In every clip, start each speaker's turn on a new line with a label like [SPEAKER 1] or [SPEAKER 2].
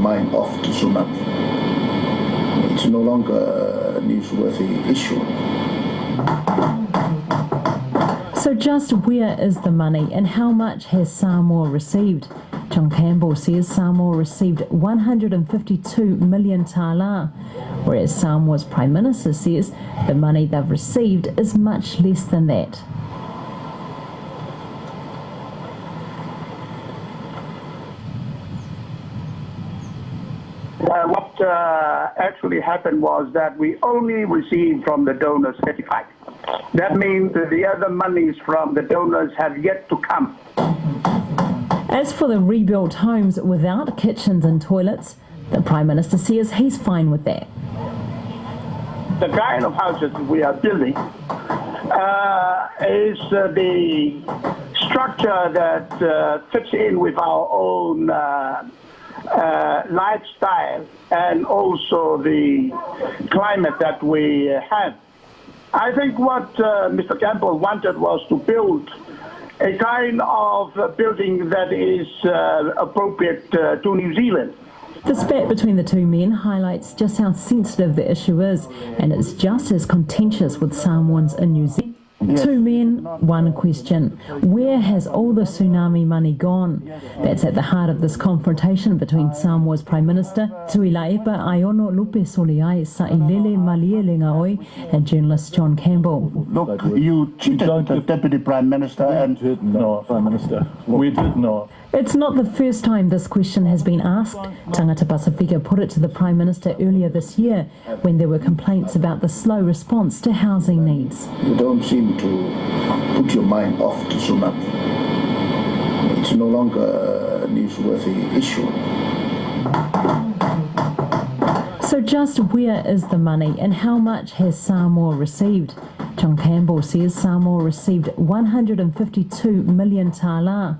[SPEAKER 1] mind off TSUNAMI. It's no longer a newsworthy issue.
[SPEAKER 2] So just where is the money and how much has Samoa received? John Campbell says Samoa received 152 million tala, whereas Samoa's Prime Minister says the money they've received is much less than that.
[SPEAKER 3] What actually happened was that we only received from the donors 35. That means that the other monies from the donors have yet to come.
[SPEAKER 2] As for the rebuilt homes without kitchens and toilets, the Prime Minister says he's fine with that.
[SPEAKER 3] The kind of houses we are building is the structure that fits in with our own lifestyle and also the climate that we have. I think what Mr. Campbell wanted was to build a kind of building that is appropriate to New Zealand.
[SPEAKER 2] The spat between the two men highlights just how sensitive the issue is, and it's just as contentious with Samoans in New Zealand. Yes. Two men, one question. Where has all the tsunami money gone? That's at the heart of this confrontation between Samoa's Prime Minister, Tuilaipa Aiono Lupe Soliai SAILELE Malielenga Oi, and journalist John Campbell.
[SPEAKER 1] Look, you cheated the Deputy Prime Minister and...
[SPEAKER 4] We did not, Prime Minister. We did not.
[SPEAKER 2] It's not the first time this question has been asked. Tangata Pasifika put it to the Prime Minister earlier this year when there were complaints about the slow response to housing needs.
[SPEAKER 1] You don't seem to put your mind off TSUNAMI. It's no longer a newsworthy issue.
[SPEAKER 2] So just where is the money and how much has Samoa received? John Campbell says Samoa received 152 million tala,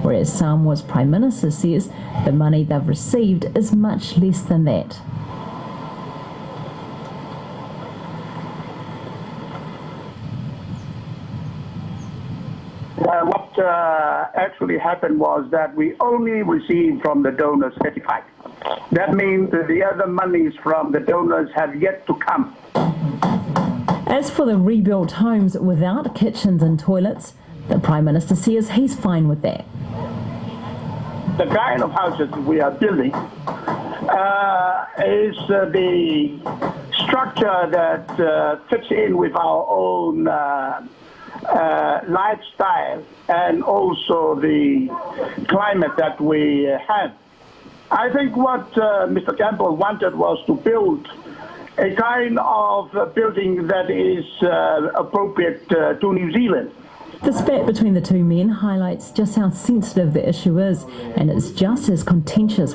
[SPEAKER 2] whereas Samoa's Prime Minister says the money they've received is much less than that.
[SPEAKER 3] What actually happened was that we only received from the donors 35. That means that the other monies from the donors have yet to come.
[SPEAKER 2] As for the rebuilt homes without kitchens and toilets, the Prime Minister says he's fine with that.
[SPEAKER 3] The kind of houses we are building is the structure that fits in with our own lifestyle and also the climate that we have. I think what Mr. Campbell wanted was to build a kind of building that is appropriate to New Zealand.
[SPEAKER 2] The spat between the two men highlights just how sensitive the issue is, and it's just as contentious